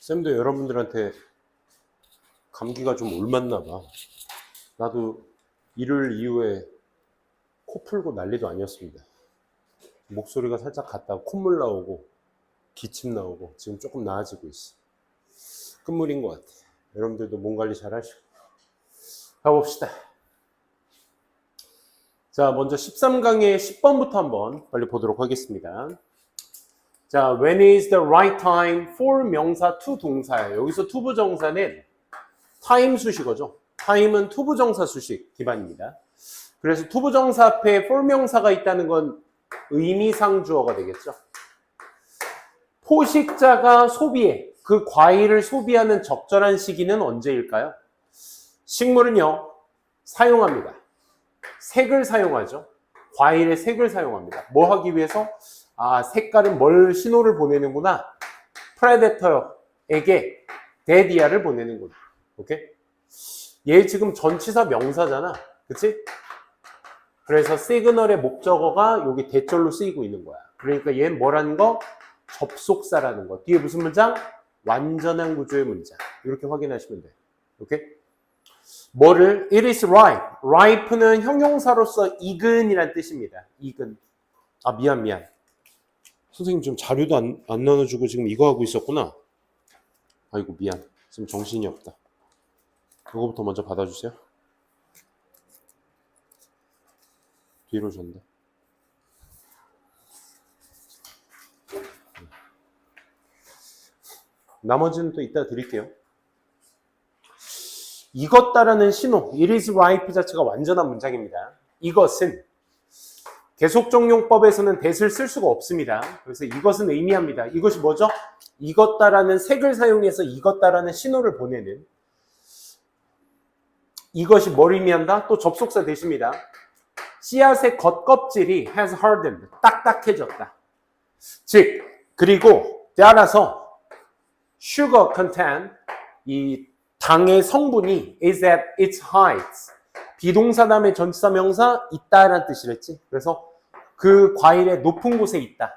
쌤도 여러분들한테 감기가 좀 옮았나 봐. 나도 일요일 이후에 코 풀고 난리도 아니었습니다. 목소리가 살짝 갔다가 콧물 나오고 기침 나오고 지금 조금 나아지고 있어. 끝물인 것 같아. 여러분들도 몸 관리 잘 하시고 가봅시다. 자, 먼저 13강의 10번부터 한번 빨리 보도록 하겠습니다. 자, when is the right time for 명사 to 동사예요. 여기서 to 부정사는 time 수식어죠. time은 to 부정사 수식 기반입니다. 그래서 to 부정사 앞에 for 명사가 있다는 건 의미상 주어가 되겠죠. 포식자가 소비해. 그 과일을 소비하는 적절한 시기는 언제일까요? 식물은요, 사용합니다. 색을 사용하죠. 과일의 색을 사용합니다. 뭐 하기 위해서? 색깔은 뭘 신호를 보내는구나. 프레데터에게 데디아를 보내는구나. 오케이? 얘 지금 전치사 명사잖아. 그치? 그래서 시그널의 목적어가 여기 대절로 쓰이고 있는 거야. 그러니까 얘는 뭐라는 거? 접속사라는 거. 뒤에 무슨 문장? 완전한 구조의 문장. 이렇게 확인하시면 돼요. 오케이? 뭐를? It is ripe. ripe는 형용사로서 익은이란 뜻입니다. 익은. 미안. 선생님 지금 자료도 안 나눠주고 지금 이거 하고 있었구나. 아이고 미안. 지금 정신이 없다. 이거부터 먼저 받아주세요. 뒤로 줬네. 나머지는 또 이따 드릴게요. 익었다라는 신호, it is ripe 자체가 완전한 문장입니다. 이것은 계속적용법에서는 that을 쓸 수가 없습니다. 그래서 이것은 의미합니다. 이것이 뭐죠? 익었다라는 색을 사용해서 익었다라는 신호를 보내는. 이것이 뭘 의미한다? 또 접속사 대십니다. 씨앗의 겉껍질이 has hardened, 딱딱해졌다. 즉, 그리고 따라서 sugar content, 이 당의 성분이 is at its heights. 비동사 다음에 전치사 명사 있다라는 뜻이랬지. 그래서 그 과일의 높은 곳에 있다.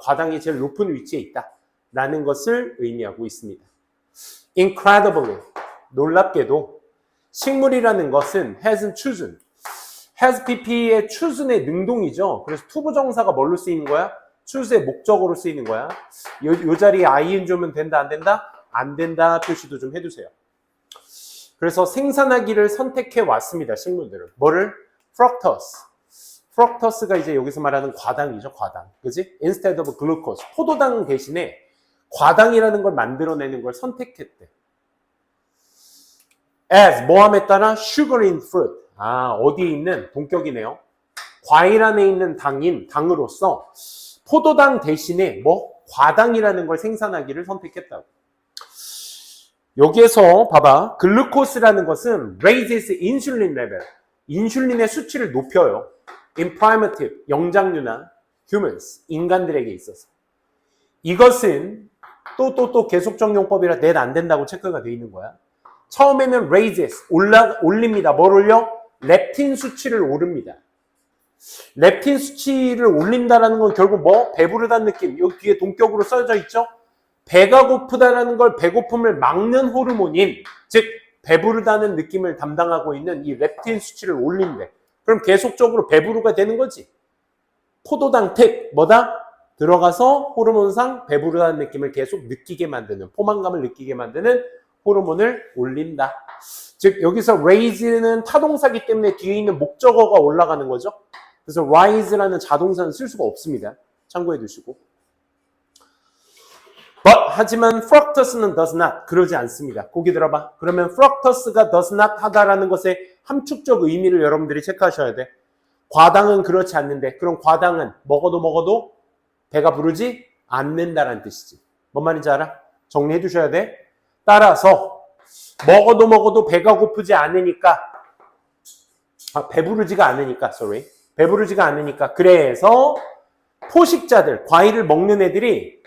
과당이 제일 높은 위치에 있다. 라는 것을 의미하고 있습니다. Incredibly, 놀랍게도 식물이라는 것은 hasn't chosen. has pp의 choose의 능동이죠. 그래서 to 부정사가 뭘로 쓰이는 거야? choose의 목적어로 쓰이는 거야. 요 자리에 ing 오면 된다, 안 된다? 안 된다 표시도 좀 해두세요. 그래서 생산하기를 선택해 왔습니다. 식물들을. 뭐를? fructose. fructose가 이제 여기서 말하는 과당이죠. 과당. 그지? instead of glucose. 포도당 대신에 과당이라는 걸 만들어내는 걸 선택했대. as 뭐함에 따라 sugar in fruit. 어디에 있는 동격이네요. 과일 안에 있는 당으로서 포도당 대신에 과당이라는 걸 생산하기를 선택했다고. 여기에서 봐봐. 글루코스라는 것은 raises insulin level. 인슐린의 수치를 높여요. in primitive, 영장류나 humans, 인간들에게 있어서. 이것은 또 계속적용법이라 net 안 된다고 체크가 되어 있는 거야. 처음에는 raises, 올립니다. 뭘 올려? 렙틴 수치를 오릅니다. 렙틴 수치를 올린다라는 건 결국 배부르다는 느낌. 여기 뒤에 동격으로 써져 있죠? 배가 고프다라는 걸 배고픔을 막는 호르몬인, 즉 배부르다는 느낌을 담당하고 있는 이 렙틴 수치를 올린대. 그럼 계속적으로 배부르가 되는 거지. 포도당 특 들어가서 호르몬상 배부르다는 느낌을 계속 느끼게 만드는, 포만감을 느끼게 만드는 호르몬을 올린다. 즉 여기서 raise는 타동사기 때문에 뒤에 있는 목적어가 올라가는 거죠. 그래서 rise라는 자동사는 쓸 수가 없습니다. 참고해 두시고. 하지만 fructose는 does not, 그러지 않습니다. 거기 들어봐. 그러면 fructose가 does not 하다라는 것의 함축적 의미를 여러분들이 체크하셔야 돼. 과당은 그렇지 않는데, 그럼 과당은 먹어도 배가 부르지 않는다라는 뜻이지. 뭔 말인지 알아? 정리해 두셔야 돼. 따라서 먹어도 배가 고프지 않으니까, 배부르지가 않으니까. 그래서 포식자들, 과일을 먹는 애들이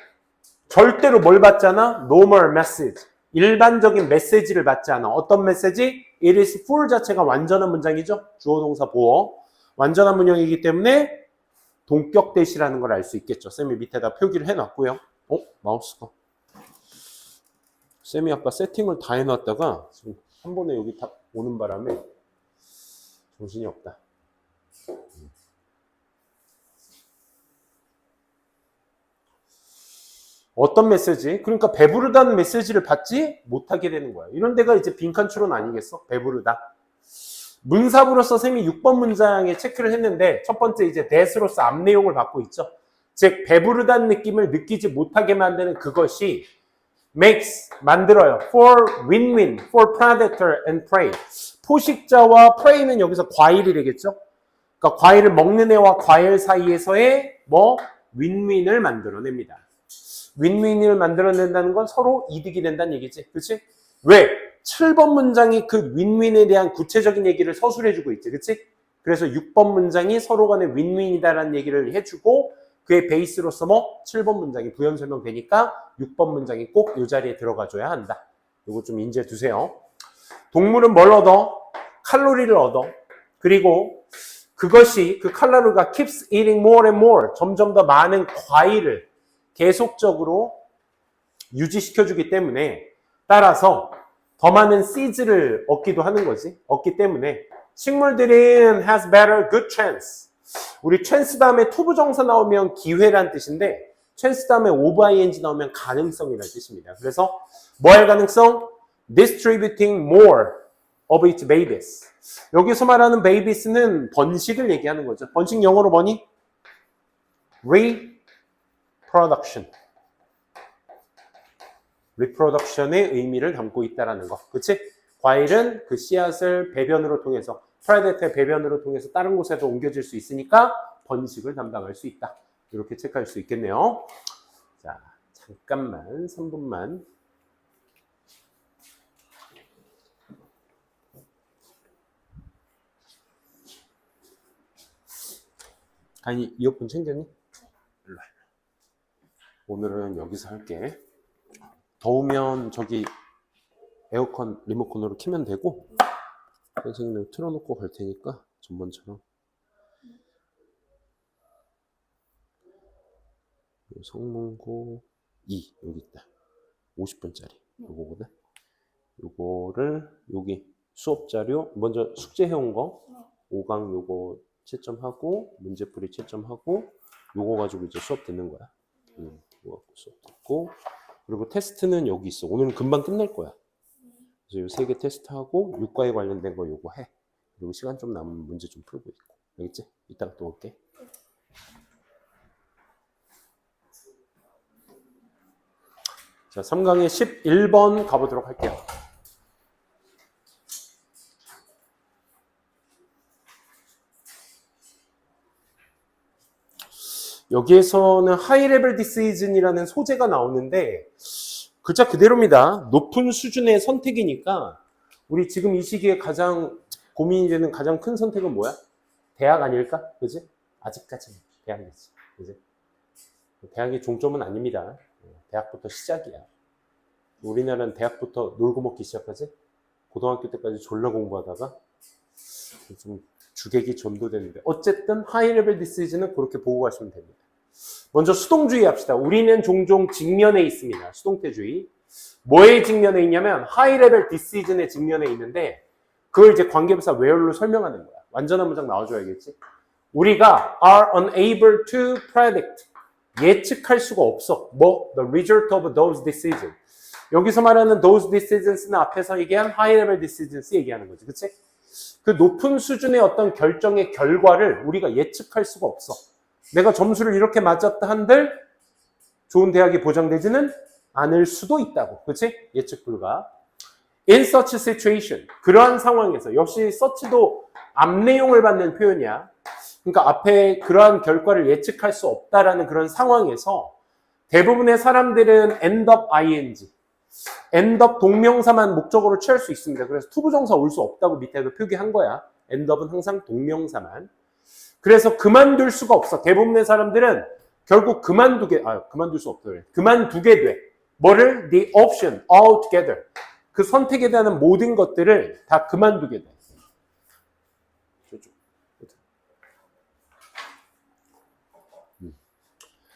절대로 뭘 받잖아? normal message. 일반적인 메시지를 받지 않아. 어떤 메시지? It is full 자체가 완전한 문장이죠. 주어, 동사, 보어. 완전한 문장이기 때문에 동격 대시라는 걸 알 수 있겠죠. 쌤이 밑에다 표기를 해놨고요. 마우스가. 쌤이 아까 세팅을 다 해놨다가 지금 한 번에 여기 다 오는 바람에 정신이 없다. 어떤 메시지? 그러니까 배부르다는 메시지를 받지 못하게 되는 거야. 이런 데가 이제 빈칸 추론 아니겠어? 배부르다. 문사부로서 쌤이 6번 문장에 체크를 했는데 첫 번째 이제 that으로서 앞 내용을 받고 있죠. 즉 배부르다는 느낌을 느끼지 못하게 만드는 그것이 makes 만들어요. for win-win, for predator and prey. 포식자와 prey는 여기서 과일이 되겠죠. 그러니까 과일을 먹는 애와 과일 사이에서의 win-win을 만들어냅니다. 윈윈을 만들어낸다는 건 서로 이득이 된다는 얘기지. 그렇지? 왜? 7번 문장이 그 윈윈에 대한 구체적인 얘기를 서술해주고 있지. 그렇지? 그래서 6번 문장이 서로 간에 윈윈이다라는 얘기를 해주고 그의 베이스로서 7번 문장이 부연 설명되니까 6번 문장이 꼭 이 자리에 들어가줘야 한다. 이거 좀 인지해 두세요. 동물은 뭘 얻어? 칼로리를 얻어. 그리고 그것이 그 칼로리가 keeps eating more and more 점점 더 많은 과일을 계속적으로 유지시켜주기 때문에 따라서 더 많은 seeds를 얻기도 하는 거지. 얻기 때문에 식물들은 has better good chance. 우리 chance 다음에 to 부정사 나오면 기회란 뜻인데 chance 다음에 of ing 나오면 가능성이라는 뜻입니다. 그래서 뭐 할 가능성? distributing more of its babies. 여기서 말하는 babies는 번식을 얘기하는 거죠. 번식 영어로 뭐니? reproduction의 의미를 담고 있다는 거. 그치? 과일은 그 씨앗을 배변으로 통해서, 프레데터의 배변으로 통해서 다른 곳에도 옮겨질 수 있으니까 번식을 담당할 수 있다. 이렇게 체크할 수 있겠네요. 자, 잠깐만, 3분만. 아니, 이어폰 챙겼니? 일로 와. 오늘은 여기서 할게. 더우면 저기 에어컨 리모컨으로 켜면 되고 선생님이 틀어놓고 갈 테니까 전번처럼 성문고 2 여기 있다. 50분짜리 요거거든. 요거를 여기 수업 자료 먼저 숙제해온 거 5강 요거 채점하고 문제풀이 채점하고 요거 가지고 이제 수업 듣는 거야. 요거 갖고 수업 듣고 그리고 테스트는 여기 있어. 오늘은 금방 끝낼 거야. 그래서 요 3개 테스트하고 육과에 관련된 거 요거 해. 그리고 시간 좀 남으면 문제 좀 풀고 있고. 알겠지? 이따가 또 올게. 자, 3강의 11번 가보도록 할게요. 여기에서는 하이 레벨 디시즌이라는 소재가 나오는데 글자 그대로입니다. 높은 수준의 선택이니까 우리 지금 이 시기에 가장 고민이 되는 가장 큰 선택은 뭐야? 대학 아닐까? 그지? 아직까지는 대학이지. 그지? 대학이 종점은 아닙니다. 대학부터 시작이야. 우리나라는 대학부터 놀고 먹기 시작하지? 고등학교 때까지 졸라 공부하다가 좀 주객이 전도되는데 어쨌든 하이 레벨 디시즌은 그렇게 보고 가시면 됩니다. 먼저 수동주의 합시다. 우리는 종종 직면에 있습니다. 수동태주의. 뭐에 직면에 있냐면 하이 레벨 디시즌의 직면에 있는데 그걸 이제 관계부사 where로 설명하는 거야. 완전한 문장 나와줘야겠지. 우리가 are unable to predict. 예측할 수가 없어. 뭐? The result of those decisions. 여기서 말하는 those decisions는 앞에서 얘기한 high level decisions 얘기하는 거지. 그치? 그 높은 수준의 어떤 결정의 결과를 우리가 예측할 수가 없어. 내가 점수를 이렇게 맞았다 한들 좋은 대학이 보장되지는 않을 수도 있다고. 그치? 예측 불가. In such situation. 그러한 상황에서 역시 such도 앞 내용을 받는 표현이야. 그러니까 앞에 그러한 결과를 예측할 수 없다라는 그런 상황에서 대부분의 사람들은 end up ing. end up 동명사만 목적으로 취할 수 있습니다. 그래서 투부정사 올 수 없다고 밑에도 표기한 거야. end up은 항상 동명사만. 그래서 그만둘 수가 없어. 대부분의 사람들은 결국 그만둘 수 없다. 그만두게 돼. 뭐를? The option altogether. 그 선택에 대한 모든 것들을 다 그만두게 돼.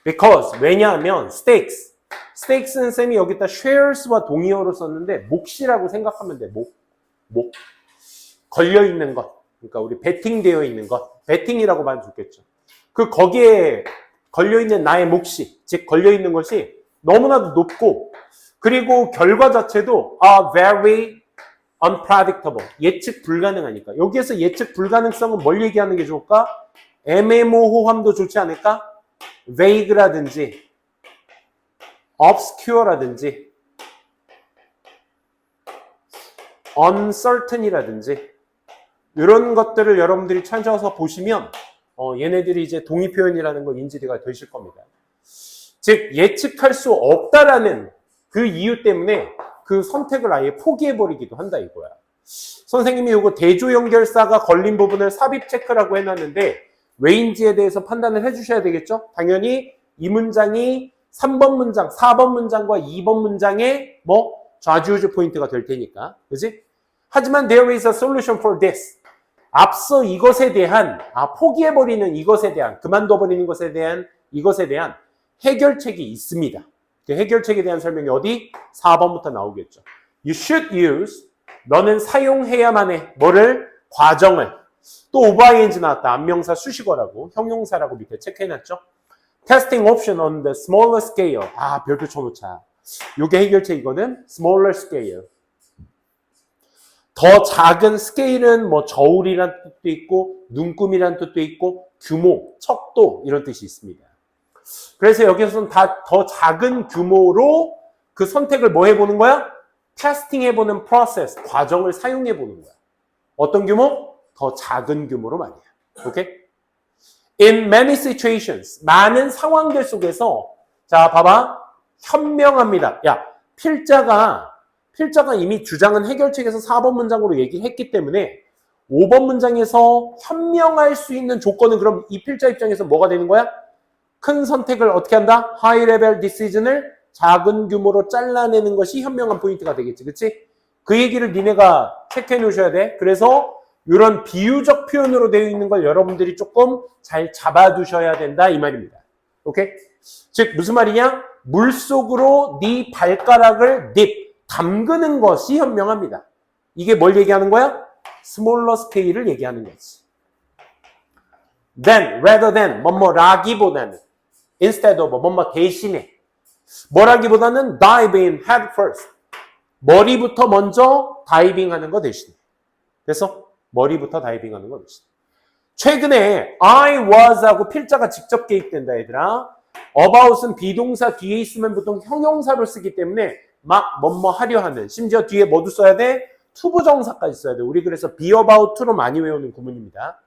Because 왜냐하면 stakes stakes는 쌤이 여기다 shares와 동의어로 썼는데 몫이라고 생각하면 돼. 목. 걸려있는 것. 그러니까 우리 베팅되어 있는 것. 베팅이라고 말하면 좋겠죠. 거기에 걸려있는 나의 몫이, 즉 걸려있는 것이 너무나도 높고 그리고 결과 자체도 very unpredictable. 예측 불가능하니까. 여기에서 예측 불가능성은 뭘 얘기하는 게 좋을까? 애매모호함도 좋지 않을까? vague라든지 obscure라든지 uncertain이라든지 이런 것들을 여러분들이 찾아서 보시면 얘네들이 이제 동의 표현이라는 거 인지가 되실 겁니다. 즉 예측할 수 없다라는 그 이유 때문에 그 선택을 아예 포기해버리기도 한다 이거야. 선생님이 이거 대조 연결사가 걸린 부분을 삽입 체크라고 해놨는데 왜인지에 대해서 판단을 해주셔야 되겠죠? 당연히 이 문장이 3번 문장, 4번 문장과 2번 문장의 좌지우지 포인트가 될 테니까. 그지? 하지만 there is a solution for this. 앞서 이것에 대한, 포기해버리는 이것에 대한, 그만둬버리는 것에 대한, 이것에 대한 해결책이 있습니다. 그 해결책에 대한 설명이 어디? 4번부터 나오겠죠. You should use, 너는 사용해야만 해. 뭐를? 과정을. 또 over-ing 나왔다. 안명사 수식어라고, 형용사라고 밑에 체크해놨죠. Testing option on the smaller scale. 별표 쳐놓자. 요게 해결책이거든. Smaller scale. 더 작은 스케일은 저울이란 뜻도 있고 눈금이란 뜻도 있고 규모, 척도 이런 뜻이 있습니다. 그래서 여기서는 다 더 작은 규모로 그 선택을 해보는 거야? 테스팅 해보는 프로세스, 과정을 사용해보는 거야. 어떤 규모? 더 작은 규모로 말이야. 오케이? In many situations, 많은 상황들 속에서 자 봐봐. 현명합니다. 필자가 이미 주장은 해결책에서 4번 문장으로 얘기했기 때문에 5번 문장에서 현명할 수 있는 조건은 그럼 이 필자 입장에서 뭐가 되는 거야? 큰 선택을 어떻게 한다? High level decision을 작은 규모로 잘라내는 것이 현명한 포인트가 되겠지. 그치? 그 얘기를 니네가 체크해 놓으셔야 돼. 그래서 이런 비유적 표현으로 되어 있는 걸 여러분들이 조금 잘 잡아두셔야 된다 이 말입니다. 오케이? 즉 무슨 말이냐? 물속으로 네 발가락을 담그는 것이 현명합니다. 이게 뭘 얘기하는 거야? 스몰러 스케일을 얘기하는 거지. Then, rather than, 라기보다는 instead of, 대신에 뭐라기보다는 dive in head first. 머리부터 먼저 다이빙하는 거 대신에. 그래서 머리부터 다이빙하는 거 대신에. 최근에 I was 하고 필자가 직접 개입된다 얘들아. about은 비동사 뒤에 있으면 보통 형용사로 쓰기 때문에 막 하려 하는, 심지어 뒤에 뭐도 써야 돼? 투부정사까지 써야 돼. 우리 그래서 be about to로 많이 외우는 구문입니다.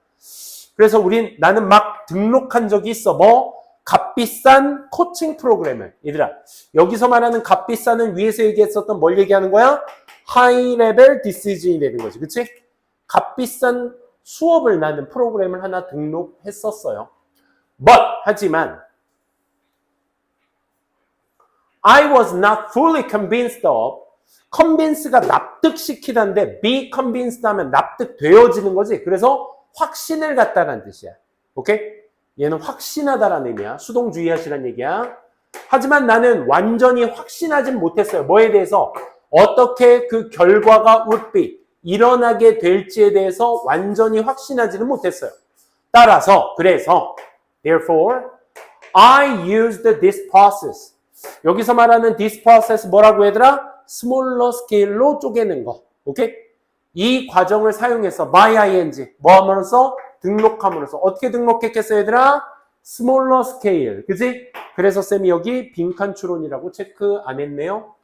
그래서 나는 막 등록한 적이 있어. 값비싼 코칭 프로그램을. 얘들아, 여기서 말하는 값비싼은 위에서 얘기했었던 뭘 얘기하는 거야? High level decision이 되는 거지. 그치? 값비싼 수업을 나는 프로그램을 하나 등록했었어요. 하지만 I was not fully convinced of. convince가 납득시키다인데 be convinced 하면 납득되어지는 거지. 그래서 확신을 갖다라는 뜻이야. 오케이? 얘는 확신하다라는 의미야. 수동 주의하시라는 얘기야. 하지만 나는 완전히 확신하진 못했어요. 뭐에 대해서? 어떻게 그 결과가 would be, 일어나게 될지에 대해서 완전히 확신하지는 못했어요. 따라서, 그래서 therefore, I used this process. 여기서 말하는 this process 뭐라고 얘들아? smaller scale로 쪼개는 거. 오케이? 이 과정을 사용해서 by ing 함으로써? 등록함으로써. 어떻게 등록했겠어요 얘들아? smaller scale. 그지? 그래서 쌤이 여기 빈칸 추론이라고 체크 안 했네요.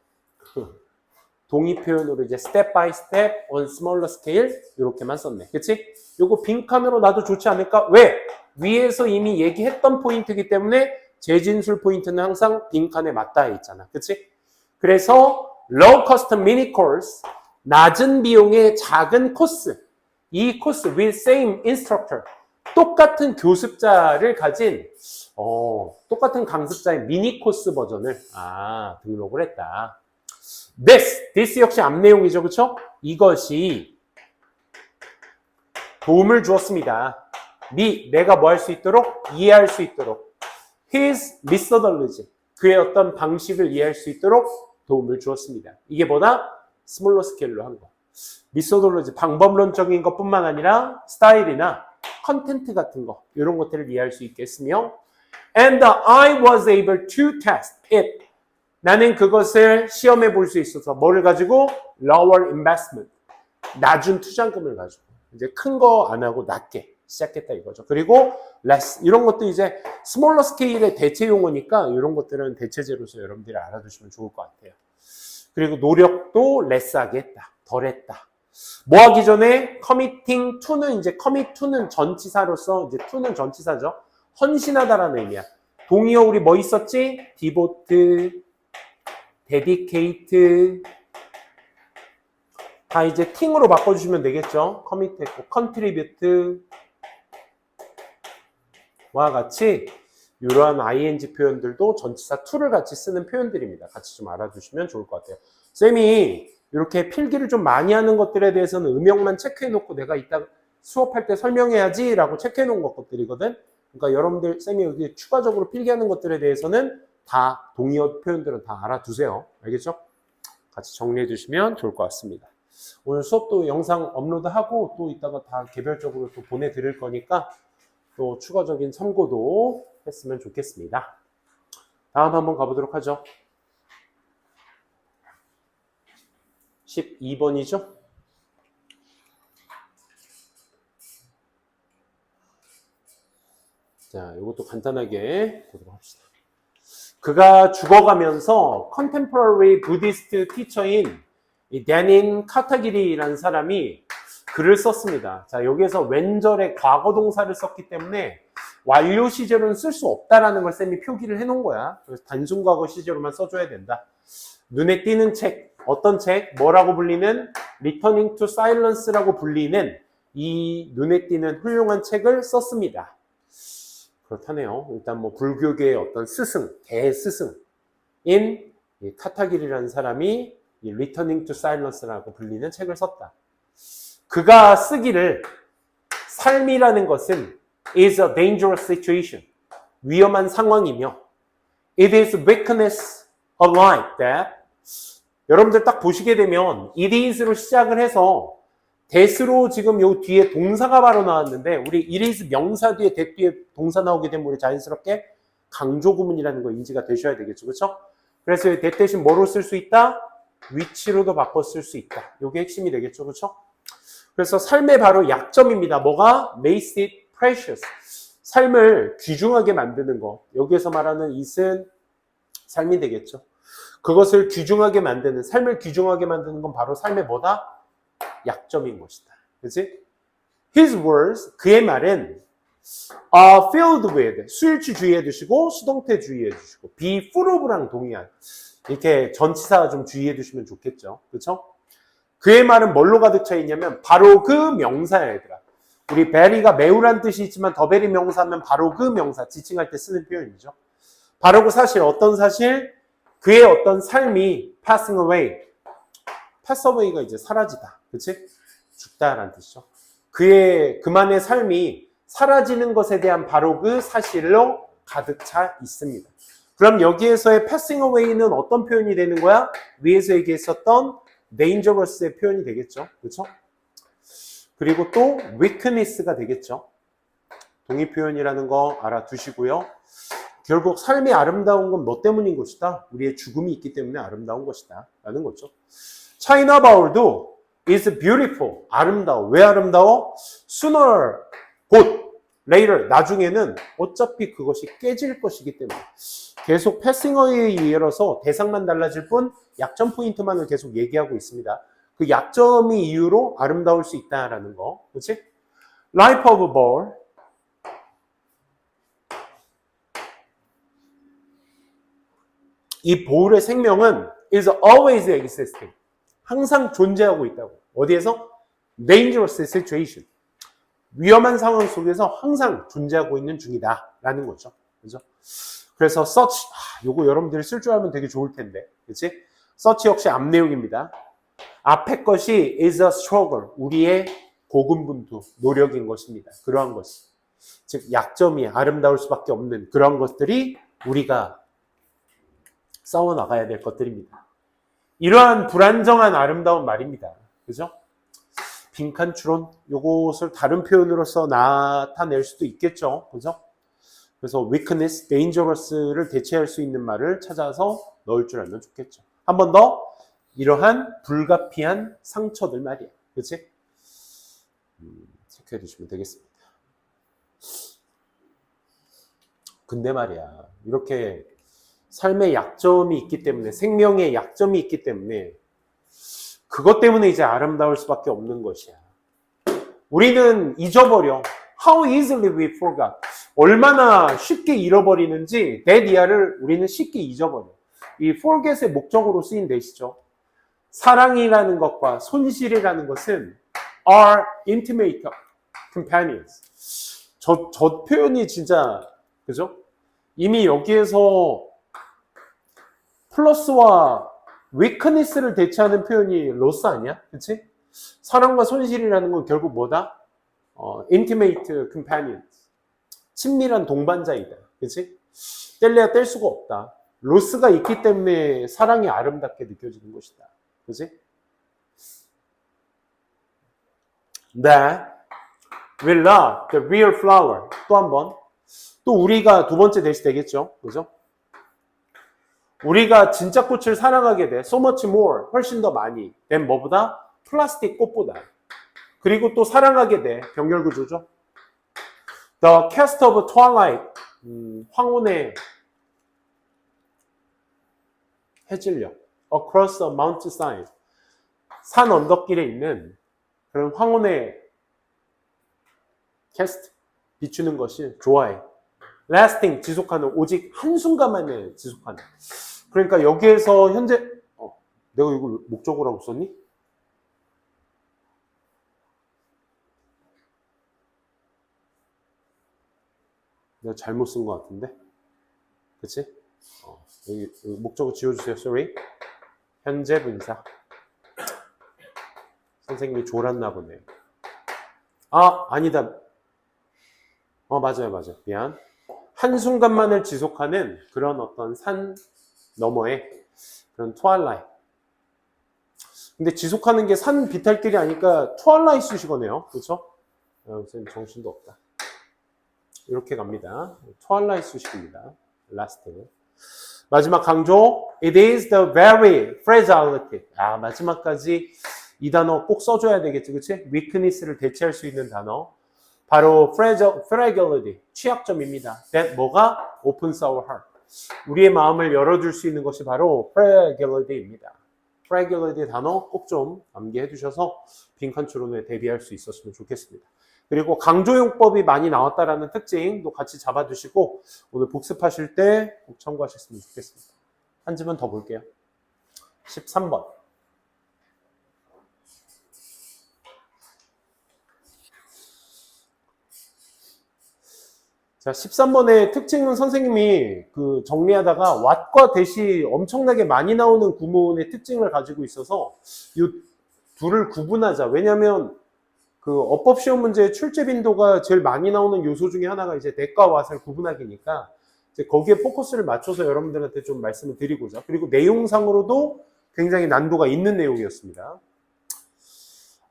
동의 표현으로 이제 step by step on smaller scale 이렇게만 썼네. 그치? 요거 빈칸으로 놔도 좋지 않을까? 왜? 위에서 이미 얘기했던 포인트이기 때문에 재진술 포인트는 항상 빈칸에 맞닿아 있잖아. 그치? 그래서 low cost mini course, 낮은 비용의 작은 코스. 이 코스 with same instructor, 똑같은 교습자를 가진 똑같은 강습자의 미니 코스 버전을 등록을 했다. This 역시 앞 내용이죠. 그렇죠? 이것이 도움을 주었습니다. 내가 뭐 할 수 있도록? 이해할 수 있도록. His methodology, 그의 어떤 방식을 이해할 수 있도록 도움을 주었습니다. 이게 뭐다? 스몰러 스케일로 한 거. 미소돌로지 방법론적인 것뿐만 아니라 스타일이나 컨텐트 같은 거 이런 것들을 이해할 수 있겠으며 and I was able to test it. 나는 그것을 시험해 볼 수 있어서 뭐를 가지고? lower investment. 낮은 투자금을 가지고 이제 큰 거 안 하고 낮게 시작했다 이거죠. 그리고 less 이런 것도 이제 스몰러 스케일의 대체 용어니까 이런 것들은 대체제로서 여러분들이 알아두시면 좋을 것 같아요. 그리고 노력도 less하게 했다. 덜 했다. 뭐 하기 전에 committing to는 이제 commit to는 전치사로서 이제 to는 전치사죠. 헌신하다라는 의미야. 동의어 우리 뭐 있었지? devote, dedicate 다 이제 팅으로 바꿔주시면 되겠죠. commit 했고 contribute 와 같이 이러한 ing 표현들도 전치사 to를 같이 쓰는 표현들입니다. 같이 좀 알아두시면 좋을 것 같아요. 쌤이 이렇게 필기를 좀 많이 하는 것들에 대해서는 음역만 체크해놓고 내가 이따 수업할 때 설명해야지 라고 체크해놓은 것들이거든. 그러니까 여러분들 쌤이 여기 추가적으로 필기하는 것들에 대해서는 다 동의어 표현들은 다 알아두세요. 알겠죠? 같이 정리해 주시면 좋을 것 같습니다. 오늘 수업도 영상 업로드하고 또 이따가 다 개별적으로 또 보내드릴 거니까 또 추가적인 참고도 했으면 좋겠습니다. 다음 한번 가보도록 하죠. 12번이죠. 자, 이것도 간단하게 보도록 합시다. 그가 죽어가면서 컨템포러리 부디스트 티처인 이 데닌 카타기리라는 사람이 글을 썼습니다. 자, 여기에서 왼절에 과거 동사를 썼기 때문에 완료 시제로는 쓸 수 없다라는 걸 쌤이 표기를 해놓은 거야. 그래서 단순 과거 시제로만 써줘야 된다. 눈에 띄는 책, 어떤 책, 뭐라고 불리는 Returning to Silence라고 불리는 이 눈에 띄는 훌륭한 책을 썼습니다. 그렇다네요. 일단 뭐 불교계의 어떤 스승, 대스승인 이 카타길이라는 사람이 이 Returning to Silence라고 불리는 책을 썼다. 그가 쓰기를 삶이라는 것은 is a dangerous situation. 위험한 상황이며 it is weakness of life that 여러분들 딱 보시게 되면 it is로 시작을 해서 that으로 지금 요 뒤에 동사가 바로 나왔는데 우리 it is 명사 뒤에 that 뒤에 동사 나오게 되면 우리 자연스럽게 강조 구문이라는 거 인지가 되셔야 되겠죠. 그렇죠? 그래서 that 대신 뭐로 쓸 수 있다? 위치로도 바꿔 쓸 수 있다. 요게 핵심이 되겠죠. 그렇죠? 그래서 삶의 바로 약점입니다. 뭐가? makes it precious. 삶을 귀중하게 만드는 거. 여기에서 말하는 it은 삶이 되겠죠. 그것을 귀중하게 만드는, 삶을 귀중하게 만드는 건 바로 삶의 뭐다? 약점인 것이다. 그치? His words, 그의 말은 are filled with, 수일치 주의해 두시고 수동태 주의해 두시고 be full of랑 동의한 이렇게 전치사 좀 주의해 두시면 좋겠죠. 그렇죠? 그의 말은 뭘로 가득 차 있냐면 바로 그 명사야 얘들아. 우리 very가 매우란 뜻이 있지만 더 very 명사면 바로 그 명사, 지칭할 때 쓰는 표현이죠. 바로 그 사실, 어떤 사실? 그의 어떤 삶이 passing away. pass away가 이제 사라지다. 그치? 죽다라는 뜻이죠. 그만의 삶이 사라지는 것에 대한 바로 그 사실로 가득 차 있습니다. 그럼 여기에서의 passing away는 어떤 표현이 되는 거야? 위에서 얘기했었던 dangerous의 표현이 되겠죠. 그렇죠? 그리고 또 weakness가 되겠죠. 동의 표현이라는 거 알아두시고요. 결국 삶이 아름다운 건 뭐 때문인 것이다? 우리의 죽음이 있기 때문에 아름다운 것이다 라는 거죠. China Bowl도 is beautiful. 아름다워. 왜 아름다워? Sooner, 곧, later, 나중에는 어차피 그것이 깨질 것이기 때문에 계속 passing away에 이어서 대상만 달라질 뿐 약점 포인트만을 계속 얘기하고 있습니다. 그 약점이 이유로 아름다울 수 있다라는 거. 그렇지? Life of a ball. 이 볼의 생명은 is always existing. 항상 존재하고 있다고. 어디에서? dangerous situation. 위험한 상황 속에서 항상 존재하고 있는 중이다 라는 거죠. 그죠? 그래서 such, 요거 여러분들이 쓸 줄 알면 되게 좋을 텐데. 그치? such 역시 앞 내용입니다. 앞에 것이 is a struggle. 우리의 고군분투, 노력인 것입니다. 그러한 것이. 즉, 약점이 아름다울 수밖에 없는 그런 것들이 우리가 싸워나가야 될 것들입니다. 이러한 불안정한 아름다운 말입니다. 그죠? 빈칸 추론, 요것을 다른 표현으로서 나타낼 수도 있겠죠. 그죠? 그래서 weakness, dangerous를 대체할 수 있는 말을 찾아서 넣을 줄 알면 좋겠죠. 한 번 더, 이러한 불가피한 상처들 말이야. 그치? 체크해 두시면 되겠습니다. 근데 말이야, 이렇게 삶의 약점이 있기 때문에, 생명의 약점이 있기 때문에, 그것 때문에 이제 아름다울 수밖에 없는 것이야. 우리는 잊어버려. How easily we forgot. 얼마나 쉽게 잃어버리는지 that year를 우리는 쉽게 잊어버려. 이 forget의 목적으로 쓰인 대시죠. 사랑이라는 것과 손실이라는 것은 are intimate companions. 저 표현이 진짜, 그죠? 이미 여기에서 플러스와 weakness를 대체하는 표현이 loss 아니야? 그치? 사랑과 손실이라는 건 결국 뭐다? intimate companions. 친밀한 동반자이다. 그치? 뗄래야 뗄 수가 없다. 로스가 있기 때문에 사랑이 아름답게 느껴지는 것이다. 그치? That we love the real flower. 또 한 번. 또 우리가 두 번째 대시 되겠죠. 그죠? 우리가 진짜 꽃을 사랑하게 돼. So much more. 훨씬 더 많이. than 뭐보다? 플라스틱 꽃보다. 그리고 또 사랑하게 돼. 병렬 구조죠. The cast of twilight. 황혼의 해질녘. Across the mountainside. 산 언덕길에 있는 그런 황혼의 cast. 비추는 것이 좋아해. lasting. 지속하는. 오직 한순간만에 지속하는. 그러니까 여기에서 현재 내가 이걸 목적어라고 썼니? 내가 잘못 쓴 것 같은데? 그치? 여기 목적어 지워주세요. Sorry. 현재 분사. 선생님이 졸았나 보네요. 아니다. 맞아요. 미안. 한순간만을 지속하는 그런 어떤 산 너머의 그런 트와일라이트. 근데 지속하는 게 산 비탈길이 아니까 트와일라이트 수식어네요. 그렇죠? 선생님 정신도 없다. 이렇게 갑니다. 트와일라이트 수식입니다. 라스트. 마지막 강조. It is the very fragility. 마지막까지 이 단어 꼭 써줘야 되겠지. 그치? weakness를 대체할 수 있는 단어. 바로 fragility, 취약점입니다. That 뭐가? opens our heart. 우리의 마음을 열어줄 수 있는 것이 바로 fragility입니다. fragility 단어 꼭 좀 암기해 두셔서 빈칸 추론에 대비할 수 있었으면 좋겠습니다. 그리고 강조용법이 많이 나왔다라는 특징도 같이 잡아두시고 오늘 복습하실 때 꼭 참고하셨으면 좋겠습니다. 한 지문 더 볼게요. 13번. 자, 13번의 특징은 선생님이 정리하다가 what과 that이 엄청나게 많이 나오는 구문의 특징을 가지고 있어서 이 둘을 구분하자. 왜냐하면 어법 시험 문제의 출제 빈도가 제일 많이 나오는 요소 중에 하나가 이제 that과 what을 구분하기니까 이제 거기에 포커스를 맞춰서 여러분들한테 좀 말씀을 드리고자. 그리고 내용상으로도 굉장히 난도가 있는 내용이었습니다.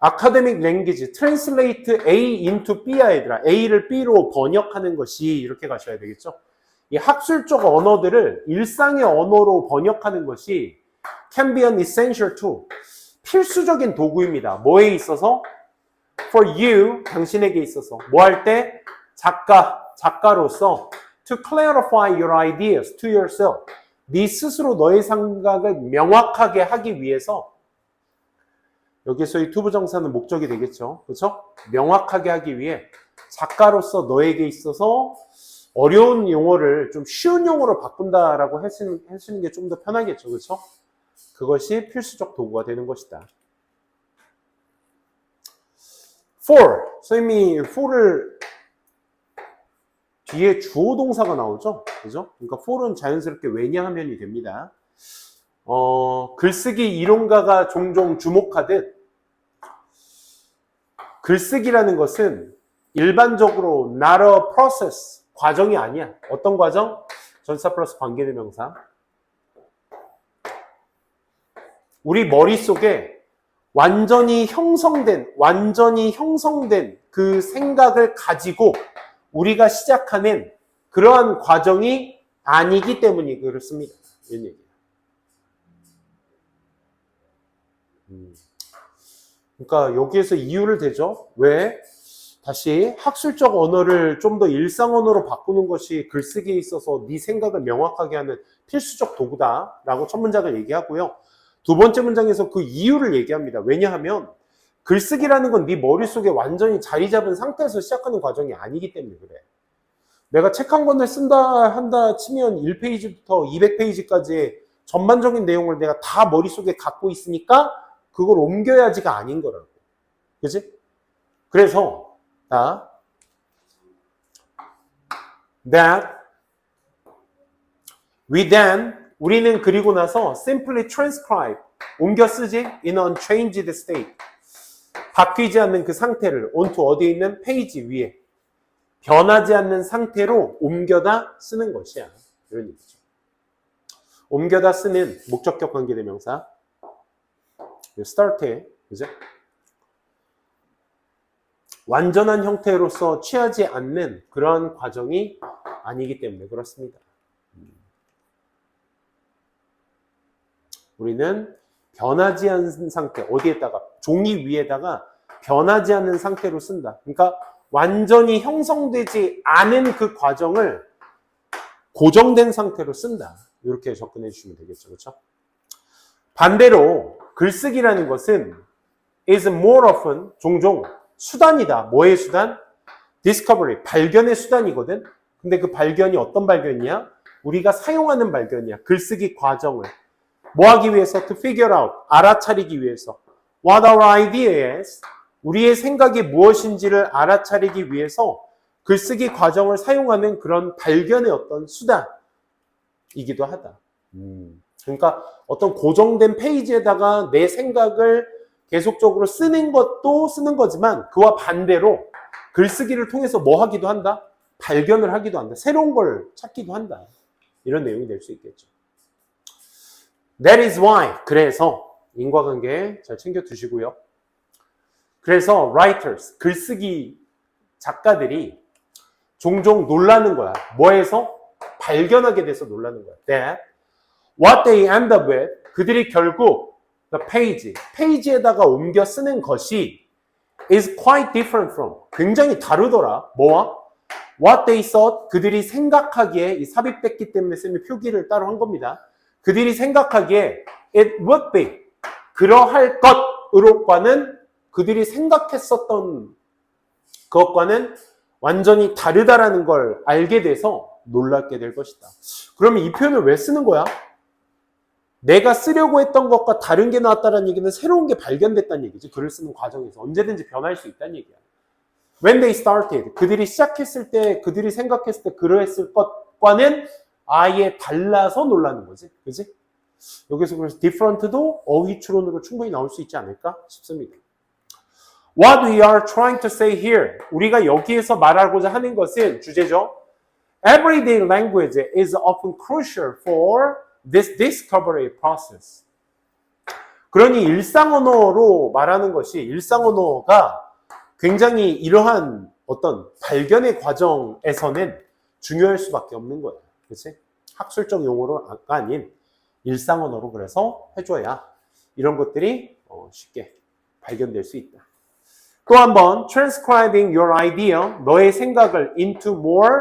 academic language, translate A into B야 얘들아. A를 B로 번역하는 것이 이렇게 가셔야 되겠죠. 이 학술적 언어들을 일상의 언어로 번역하는 것이 can be an essential tool. 필수적인 도구입니다. 뭐에 있어서? For you, 당신에게 있어서. 뭐 할 때? 작가로서 to clarify your ideas to yourself. 네 스스로 너의 생각을 명확하게 하기 위해서 여기서의 투부정사는 목적이 되겠죠. 그렇죠? 명확하게 하기 위해 작가로서 너에게 있어서 어려운 용어를 좀 쉬운 용어로 바꾼다라고 하시는 게 좀 더 편하겠죠. 그렇죠? 그것이 필수적 도구가 되는 것이다. for. 선생님이 for를 뒤에 주어 동사가 나오죠. 그죠? 그러니까 for는 자연스럽게 왜냐하면이 됩니다. 글쓰기 이론가가 종종 주목하듯 글쓰기라는 것은 일반적으로 not a process, 과정이 아니야. 어떤 과정? 전사 플러스 관계대명사. 우리 머릿속에 완전히 형성된 그 생각을 가지고 우리가 시작하는 그러한 과정이 아니기 때문이 그렇습니다. 이런 얘기예요. 그러니까 여기에서 이유를 대죠. 왜? 다시 학술적 언어를 좀 더 일상 언어로 바꾸는 것이 글쓰기에 있어서 네 생각을 명확하게 하는 필수적 도구다라고 첫 문장을 얘기하고요. 두 번째 문장에서 그 이유를 얘기합니다. 왜냐하면 글쓰기라는 건 네 머릿속에 완전히 자리 잡은 상태에서 시작하는 과정이 아니기 때문에 그래. 내가 책 한 권을 쓴다 한다 치면 1페이지부터 200페이지까지의 전반적인 내용을 내가 다 머릿속에 갖고 있으니까 그걸 옮겨야지가 아닌 거라고. 그치? 그래서 우리는 그리고 나서 simply transcribe 옮겨 쓰지 in unchanged state 바뀌지 않는 그 상태를 onto 어디에 있는 페이지 위에 변하지 않는 상태로 옮겨다 쓰는 것이야. 이런 얘기죠. 옮겨다 쓰는 목적격 관계대명사 start에 그죠? 완전한 형태로서 취하지 않는 그런 과정이 아니기 때문에 그렇습니다. 우리는 변하지 않은 상태, 어디에다가 종이 위에다가 변하지 않는 상태로 쓴다. 그러니까 완전히 형성되지 않은 그 과정을 고정된 상태로 쓴다. 이렇게 접근해 주시면 되겠죠. 그렇죠? 반대로 글쓰기라는 것은 is more often 종종 수단이다. 뭐의 수단? discovery, 발견의 수단이거든. 근데 그 발견이 어떤 발견이야? 우리가 사용하는 발견이야. 글쓰기 과정을. 뭐 하기 위해서? to figure out, 알아차리기 위해서. what our idea is, 우리의 생각이 무엇인지를 알아차리기 위해서 글쓰기 과정을 사용하는 그런 발견의 어떤 수단이기도 하다. 그러니까 어떤 고정된 페이지에다가 내 생각을 계속적으로 쓰는 것도 쓰는 거지만 그와 반대로 글쓰기를 통해서 뭐 하기도 한다? 발견을 하기도 한다. 새로운 걸 찾기도 한다. 이런 내용이 될 수 있겠죠. That is why. 그래서 인과관계 잘 챙겨 두시고요. 그래서 writers, 글쓰기 작가들이 종종 놀라는 거야. 뭐에서? 발견하게 돼서 놀라는 거야. That what they end up with, 그들이 결국 the page, 페이지에다가 옮겨 쓰는 것이 is quite different from, 굉장히 다르더라. 뭐와? What they thought, 그들이 생각하기에, 이 삽입됐기 때문에 쌤이 표기를 따로 한 겁니다. 그들이 생각하기에 it would be, 그러할 것으로과는 그들이 생각했었던 그것과는 완전히 다르다라는 걸 알게 돼서 놀랍게 될 것이다. 그러면 이 표현을 왜 쓰는 거야? 내가 쓰려고 했던 것과 다른 게 나왔다는 얘기는 새로운 게 발견됐다는 얘기지. 글을 쓰는 과정에서 언제든지 변할 수 있다는 얘기야. When they started, 그들이 시작했을 때, 그들이 생각했을 때 그러했을 것과는 아예 달라서 놀라는 거지. 그지? 여기서 그래서 different도 어휘 추론으로 충분히 나올 수 있지 않을까 싶습니다. What we are trying to say here, 우리가 여기에서 말하고자 하는 것은 주제죠. Everyday language is often crucial for this discovery process. 그러니 일상 언어로 말하는 것이, 일상 언어가 굉장히 이러한 어떤 발견의 과정에서는 중요할 수밖에 없는 거예요. 그렇지? 학술적 용어로가 아닌 일상 언어로 그래서 해줘야 이런 것들이 쉽게 발견될 수 있다. 또 한번 transcribing your idea, 너의 생각을 into more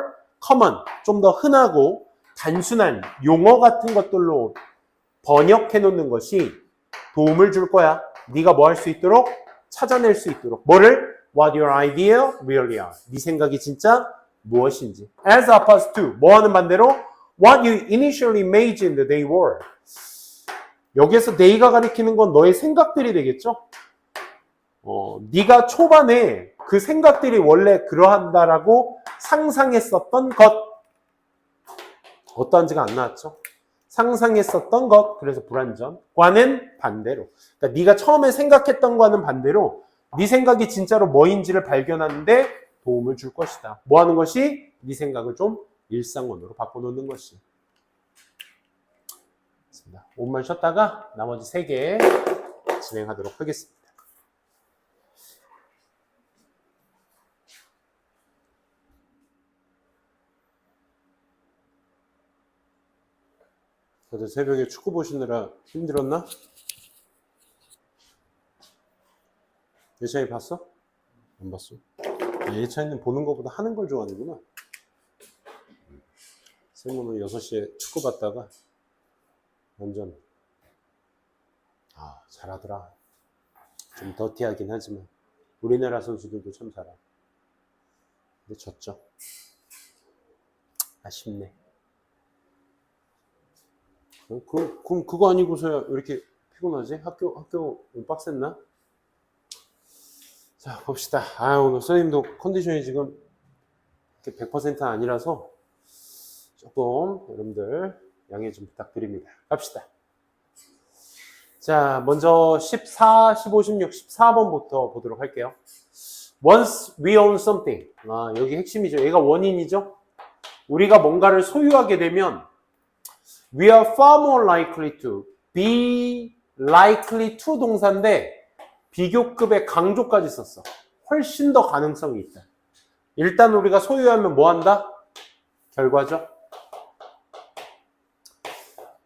common, 좀 더 흔하고 단순한 용어 같은 것들로 번역해 놓는 것이 도움을 줄 거야. 네가 뭐 할 수 있도록? 찾아낼 수 있도록. 뭐를? What your idea really are. 네 생각이 진짜 무엇인지. As opposed to, 뭐 하는 반대로? What you initially imagined they were. 여기에서 they가 가리키는 건 너의 생각들이 되겠죠? 네가 초반에 그 생각들이 원래 그러한다라고 상상했었던 것. 어떠한지가 안 나왔죠? 상상했었던 것, 그래서 불완전. 과는 반대로. 그러니까 네가 처음에 생각했던 과는 반대로 네 생각이 진짜로 뭐인지를 발견하는데 도움을 줄 것이다. 뭐 하는 것이? 네 생각을 좀 일상언어로 바꿔놓는 것이. 5분만 쉬었다가 나머지 3개 진행하도록 하겠습니다. 다들 새벽에 축구 보시느라 힘들었나? 예찬이 봤어? 안 봤어? 예찬이는 보는 것보다 하는 걸 좋아하는구나. 쌤은 6시에 축구 봤다가 완전 잘하더라. 좀 더티하긴 하지만 우리나라 선수들도 참 잘하고. 근데 졌죠. 아쉽네. 그럼 그거 아니고서야 왜 이렇게 피곤하지? 학교 빡셌나? 자, 봅시다. 오늘 선생님도 컨디션이 지금 100%는 아니라서 조금 여러분들 양해 좀 부탁드립니다. 갑시다. 자, 먼저 14, 15, 16, 14번부터 보도록 할게요. Once we own something. 여기 핵심이죠. 얘가 원인이죠. 우리가 뭔가를 소유하게 되면 we are far more likely to, be likely to 동사인데 비교급의 강조까지 썼어. 훨씬 더 가능성이 있다. 일단 우리가 소유하면 뭐 한다? 결과죠.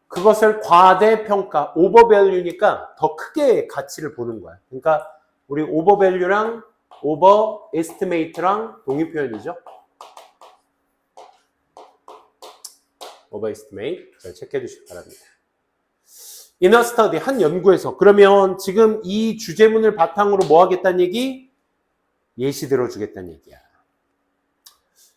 그것을 과대평가, 오버밸류니까 더 크게 가치를 보는 거야. 그러니까 우리 오버밸류랑 오버에스티메이트랑 동의표현이죠. 오버에스티메이트 잘 체크해 주시기 바랍니다. In a study, 한 연구에서. 그러면 지금 이 주제문을 바탕으로 뭐 하겠다는 얘기? 예시 들어주겠다는 얘기야.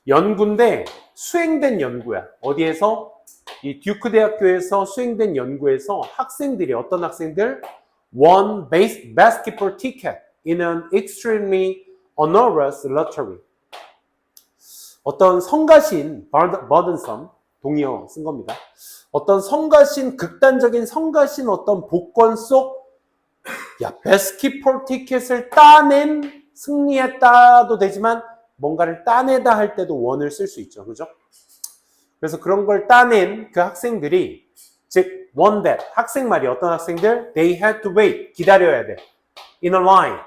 연구인데 수행된 연구야. 어디에서? 이 듀크 대학교에서 수행된 연구에서 학생들이, 어떤 학생들? Won basketball ticket in an extremely onerous lottery. 어떤 성가신, burdensome, 동의어 쓴 겁니다. 어떤 성가신, 극단적인 성가신 어떤 복권 속, 바스켓볼 티켓을 따낸, 승리했다도 되지만 뭔가를 따내다 할 때도 원을 쓸 수 있죠. 그죠? 그래서 그런 걸 따낸 그 학생들이, 즉, won that. 학생 말이 어떤 학생들? They had to wait. 기다려야 돼. In a line.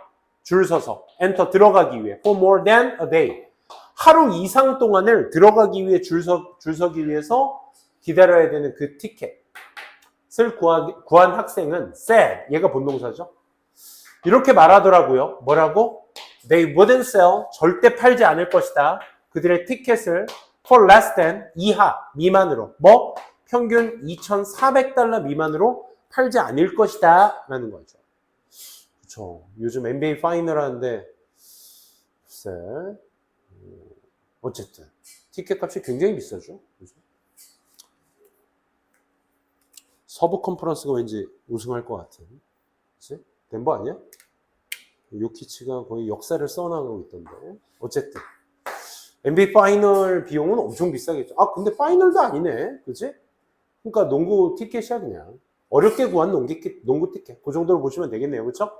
줄 서서. enter. 들어가기 위해. For more than a day. 하루 이상 동안을 들어가기 위해 줄 서기 위해서 기다려야 되는 그 티켓을 구한 학생은 said, 얘가 본동사죠. 이렇게 말하더라고요. 뭐라고? They wouldn't sell, 절대 팔지 않을 것이다. 그들의 티켓을 for less than, 이하, 미만으로. 뭐? 평균 $2,400 미만으로 팔지 않을 것이다. 라는 거죠. 그쵸. 요즘 NBA 파이널 하는데, 글쎄, 어쨌든 티켓 값이 굉장히 비싸죠. 그죠? 서부 컨퍼런스가 왠지 우승할 것 같은. 그치? 덴버 아니야? 요키치가 거의 역사를 써나가고 있던데. 어쨌든 NBA 파이널 비용은 엄청 비싸겠죠. 근데 파이널도 아니네. 그치? 그러니까 농구 티켓이야 그냥. 어렵게 구한 농구 티켓. 그 정도로 보시면 되겠네요. 그쵸?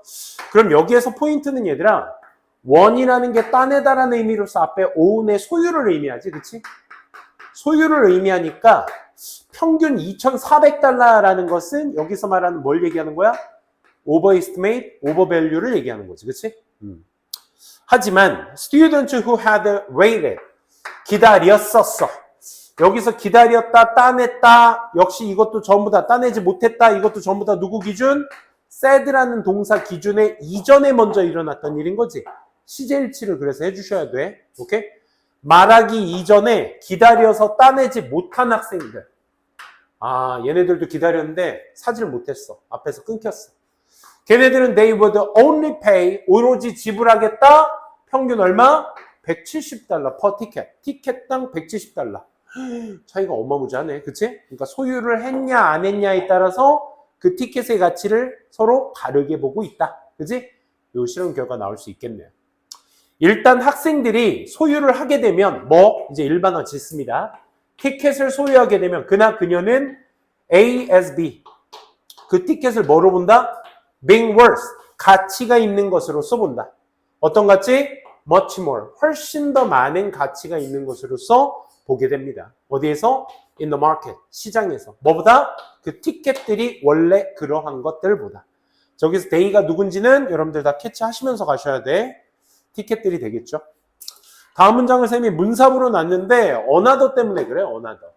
그럼 여기에서 포인트는 얘들아, 원이라는 게 따내다라는 의미로서 앞에 own의 소유를 의미하지. 그치? 소유를 의미하니까 평균 $2,400라는 것은 여기서 말하는 뭘 얘기하는 거야? overestimate, overvalue를 얘기하는 거지. 그치? 하지만 students who had waited, 기다렸었어. 여기서 기다렸다, 따냈다, 역시 이것도 전부 다 따내지 못했다, 이것도 전부 다 누구 기준? said라는 동사 기준의 이전에 먼저 일어났던 일인 거지. 시제일치를 그래서 해주셔야 돼. 오케이? 말하기 이전에 기다려서 따내지 못한 학생들. 얘네들도 기다렸는데 사질 못했어. 앞에서 끊겼어. 걔네들은 they would only pay, 오로지 지불하겠다. 평균 얼마? $170 per ticket. 티켓당 $170. 차이가 어마무지하네. 그치? 그러니까 소유를 했냐 안 했냐에 따라서 그 티켓의 가치를 서로 다르게 보고 있다. 그치? 요 실험 결과 나올 수 있겠네요. 일단 학생들이 소유를 하게 되면 이제 일반화 짓습니다. 티켓을 소유하게 되면 그녀는 A as B. 그 티켓을 뭐로 본다? being worth. 가치가 있는 것으로서 본다. 어떤 가치? much more. 훨씬 더 많은 가치가 있는 것으로서 보게 됩니다. 어디에서? in the market. 시장에서. 뭐보다? 그 티켓들이 원래 그러한 것들보다. 저기서 they가 누군지는 여러분들 다 캐치하시면서 가셔야 돼. 티켓들이 되겠죠. 다음 문장을 쌤이 문사부로 놨는데 another 때문에 그래요. another.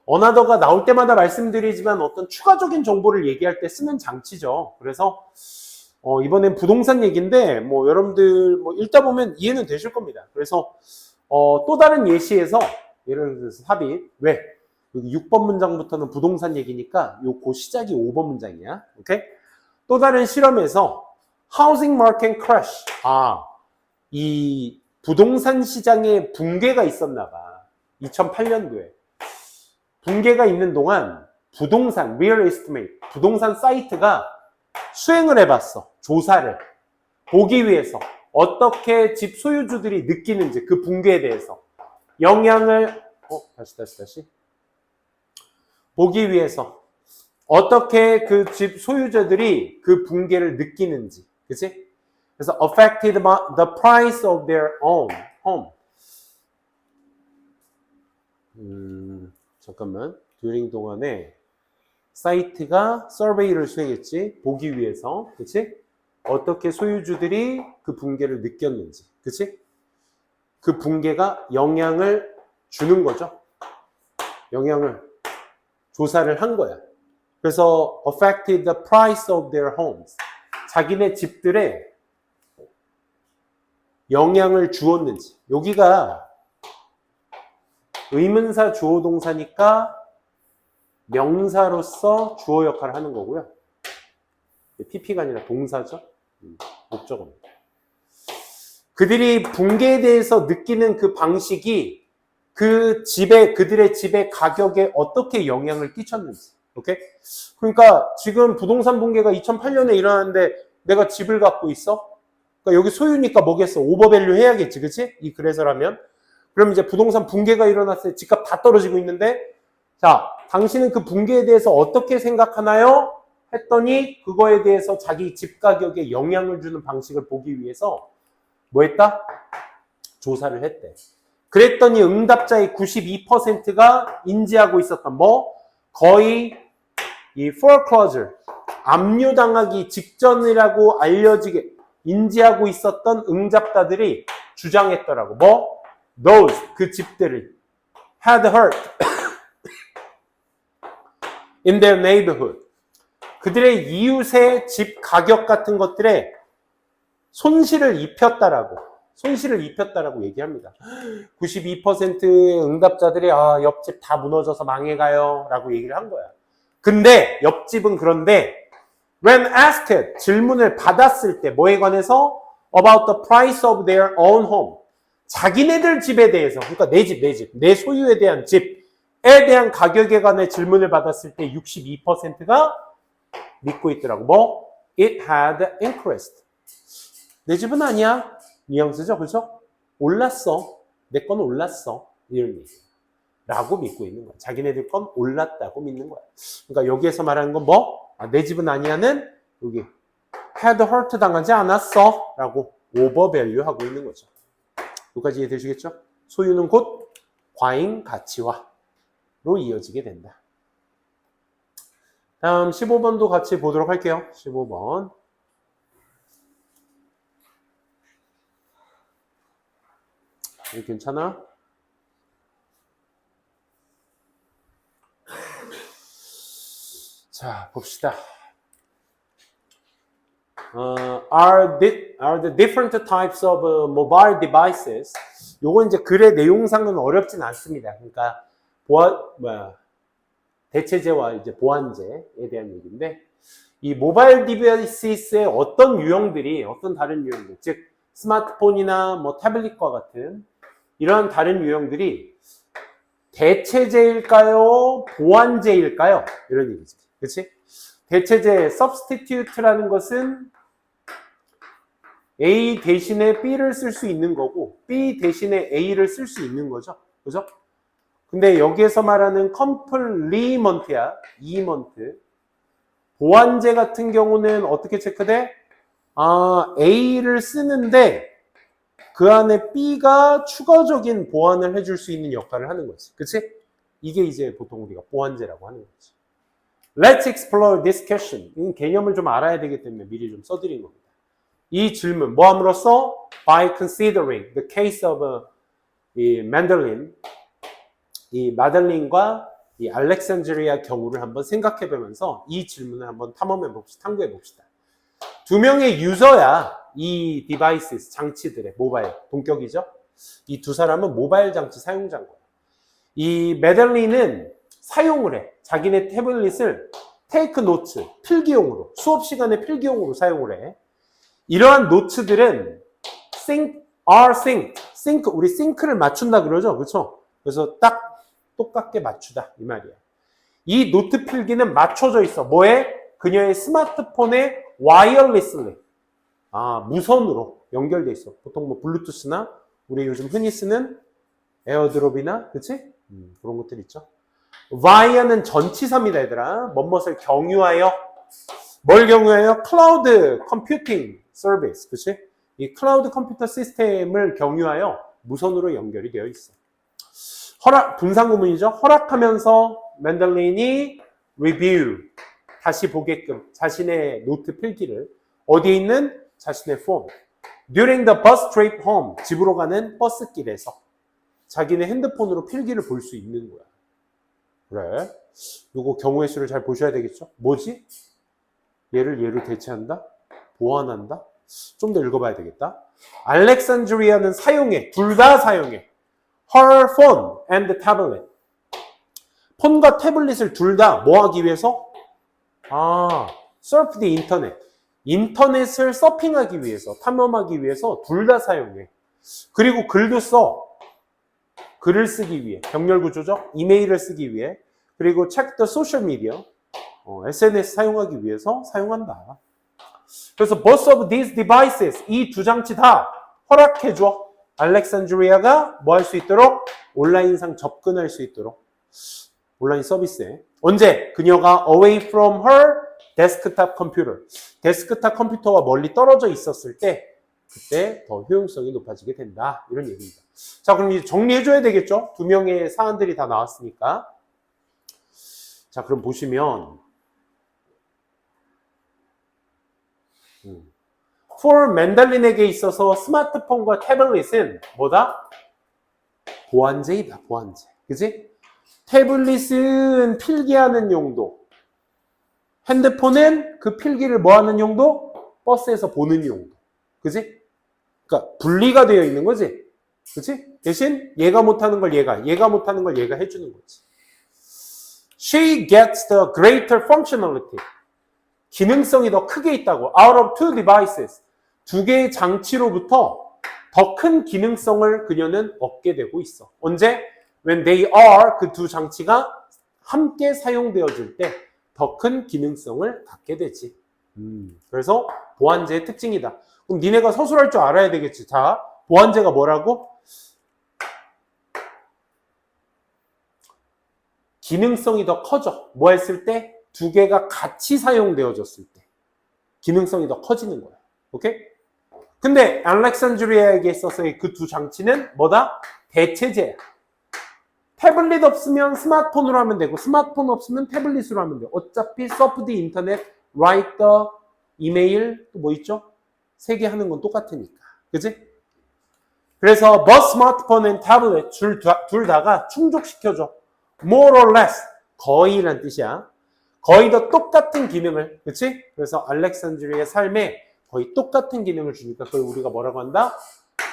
another가 나올 때마다 말씀드리지만 어떤 추가적인 정보를 얘기할 때 쓰는 장치죠. 그래서 이번엔 부동산 얘기인데 뭐 여러분들 뭐 읽다 보면 이해는 되실 겁니다. 그래서 또 다른 예시에서 예를 들어서 삽입 왜? 여기 6번 문장부터는 부동산 얘기니까 그 시작이 5번 문장이야. 오케이? 또 다른 실험에서 housing market crash. 이 부동산 시장에 붕괴가 있었나 봐. 2008년도에. 붕괴가 있는 동안 부동산, real estimate, 부동산 사이트가 수행을 해봤어. 조사를. 보기 위해서 어떻게 집 소유주들이 느끼는지 그 붕괴에 대해서 영향을 다시 보기 위해서 어떻게 그 집 소유자들이 그 붕괴를 느끼는지, 그치? 그래서 affected by the price of their own home. 잠깐만. 듀링 동안에 사이트가 서베이를 수행했지. 보기 위해서, 그치? 어떻게 소유주들이 그 붕괴를 느꼈는지, 그치? 그 붕괴가 영향을 주는 거죠. 영향을 조사를 한 거야. 그래서 affected the price of their homes. 자기네 집들에 영향을 주었는지. 여기가 의문사 주어 동사니까 명사로서 주어 역할을 하는 거고요. PP가 아니라 동사죠. 목적어입니다. 그들이 붕괴에 대해서 느끼는 그 방식이 그 집에, 그들의 집의 가격에 어떻게 영향을 끼쳤는지. 오케이? 그러니까 지금 부동산 붕괴가 2008년에 일어났는데 내가 집을 갖고 있어? 그러니까 여기 소유니까 뭐겠어? 오버밸류 해야겠지, 그치? 이 글에서라면. 그럼 이제 부동산 붕괴가 일어났을 때 집값 다 떨어지고 있는데, 자, 당신은 그 붕괴에 대해서 어떻게 생각하나요? 했더니 그거에 대해서 자기 집 가격에 영향을 주는 방식을 보기 위해서 뭐 했다? 조사를 했대. 그랬더니 응답자의 92%가 인지하고 있었던 뭐? 거의 이 foreclosure, 압류당하기 직전이라고 알려지게 인지하고 있었던 응답자들이 주장했더라고. 뭐? Those, 그 집들을 had heard in their neighborhood. 그들의 이웃의 집 가격 같은 것들에 손실을 입혔다라고 얘기합니다. 92%의 응답자들이 옆집 다 무너져서 망해가요 라고 얘기를 한 거야. 근데 옆집은 그런데 when asked, 질문을 받았을 때 뭐에 관해서 about the price of their own home, 자기네들 집에 대해서, 그러니까 내 소유에 대한 집에 대한 가격에 관해 질문을 받았을 때 62%가 믿고 있더라고. 뭐? It had increased. 내 집은 아니야. 뉘앙스죠, 그렇죠? 올랐어. 내 건 올랐어. 이런 얘기. 라고 믿고 있는 거야. 자기네들 건 올랐다고 믿는 거야. 그러니까 여기에서 말하는 건 뭐? 내 집은 아니야는 여기 had hurt 당하지 않았어. 라고 오버밸류 하고 있는 거죠. 여기까지 이해되시겠죠? 소유는 곧 과잉 가치화로 이어지게 된다. 다음 15번도 같이 보도록 할게요. 15번. 이거 괜찮아? 자, 봅시다. Are the different types of mobile devices? 요거 이제 글의 내용상은 어렵진 않습니다. 그러니까 대체제와 이제 보완제에 대한 얘기인데, 이 모바일 디바이스의 어떤 유형들이, 어떤 다른 유형들, 즉 스마트폰이나 뭐 태블릿과 같은 이런 다른 유형들이 대체제일까요? 보완제일까요? 이런 얘기지. 그렇지? 대체제 substitute라는 것은 A 대신에 B를 쓸 수 있는 거고 B 대신에 A를 쓸 수 있는 거죠. 그죠? 근데 여기에서 말하는 컴플리먼트야. 이먼트. 보완제 같은 경우는 어떻게 체크돼? A를 쓰는데 그 안에 B가 추가적인 보완을 해줄 수 있는 역할을 하는 거지. 그치? 이게 이제 보통 우리가 보완제라고 하는 거지. Let's explore this question. 이 개념을 좀 알아야 되기 때문에 미리 좀 써드린 겁니다. 이 질문, 뭐 함으로써? By considering the case of 이 맨델린, 이 마들린과 이 알렉산드리아 경우를 한번 생각해 보면서 이 질문을 한번 탐험해 봅시다. 탐구해 봅시다. 두 명의 유저야 이 디바이스, 장치들의 모바일, 동격이죠? 이 두 사람은 모바일 장치 사용자인 거야. 이 메들린은 사용을 해. 자기네 태블릿을 테이크 노트, 필기용으로, 수업 시간에 필기용으로 사용을 해. 이러한 노트들은 are synced. 우리 싱크를 맞춘다 그러죠? 그렇죠? 그래서 딱 똑같게 맞추다 이 말이야. 이 노트 필기는 맞춰져 있어. 뭐에? 그녀의 스마트폰에 와이어리슬리, 무선으로 연결돼 있어. 보통 뭐 블루투스나 우리 요즘 흔히 쓰는 에어드롭이나, 그치? 그런 것들 있죠. via는 전치사입니다, 얘들아. 뭐뭇을 경유하여. 뭘 경유하여? 클라우드 컴퓨팅 서비스, 그치? 이 클라우드 컴퓨터 시스템을 경유하여 무선으로 연결이 되어 있어. 분상구문이죠. 허락하면서 맨델린이 review, 다시 보게끔 자신의 노트 필기를 어디에 있는? 자신의 폰. During the bus trip home, 집으로 가는 버스길에서 자기네 핸드폰으로 필기를 볼 수 있는 거야. 그래. 요거 경우의 수를 잘 보셔야 되겠죠? 뭐지? 얘를 대체한다? 보완한다? 좀 더 읽어봐야 되겠다. 알렉산드리아는 사용해. 둘 다 사용해. Her phone and tablet. 폰과 태블릿을 둘 다 뭐 하기 위해서? surf the internet. 인터넷을 서핑하기 위해서, 탐험하기 위해서 둘 다 사용해. 그리고 글도 써. 글을 쓰기 위해. 병렬 구조죠? 이메일을 쓰기 위해. 그리고 check the social media. SNS 사용하기 위해서 사용한다. 그래서 both of these devices, 이 두 장치 다 허락해줘. 알렉산드리아가 뭐 할 수 있도록? 온라인상 접근할 수 있도록. 온라인 서비스에. 언제? 그녀가 away from her desktop computer. 데스크탑 컴퓨터와 멀리 떨어져 있었을 때 그때 더 효용성이 높아지게 된다. 이런 얘기입니다. 자, 그럼 이제 정리해줘야 되겠죠? 두 명의 사안들이 다 나왔으니까. 자, 그럼 보시면 for 맨달린에게 있어서 스마트폰과 태블릿은 뭐다? 보완제이다. 보완제. 그치? 태블릿은 필기하는 용도. 핸드폰은 그 필기를 뭐 하는 용도? 버스에서 보는 용도. 그치? 그러니까 분리가 되어 있는 거지. 그치? 대신 얘가 못하는 걸 얘가 못하는 걸 얘가 해주는 거지. She gets the greater functionality. 기능성이 더 크게 있다고. Out of two devices. 두 개의 장치로부터 더 큰 기능성을 그녀는 얻게 되고 있어. 언제? When they are, 그 두 장치가 함께 사용되어질 때 더 큰 기능성을 갖게 되지. 그래서 보완제의 특징이다. 그럼 니네가 서술할 줄 알아야 되겠지. 자, 보완제가 뭐라고? 기능성이 더 커져. 뭐 했을 때? 두 개가 같이 사용되어졌을 때 기능성이 더 커지는 거야. 오케이? 근데 알렉산드리아에게 있어서의 그 두 장치는 뭐다? 대체제야. 태블릿 없으면 스마트폰으로 하면 되고 스마트폰 없으면 태블릿으로 하면 돼. 어차피 surf the internet, write the email, 또 뭐 있죠? 세 개 하는 건 똑같으니까. 그치? 그래서 both smartphone and tablet 둘 다가 충족시켜줘. more or less, 거의란 뜻이야. 거의 다 똑같은 기능을, 그치? 그래서 알렉산드리아의 삶에 거의 똑같은 기능을 주니까 그걸 우리가 뭐라고 한다?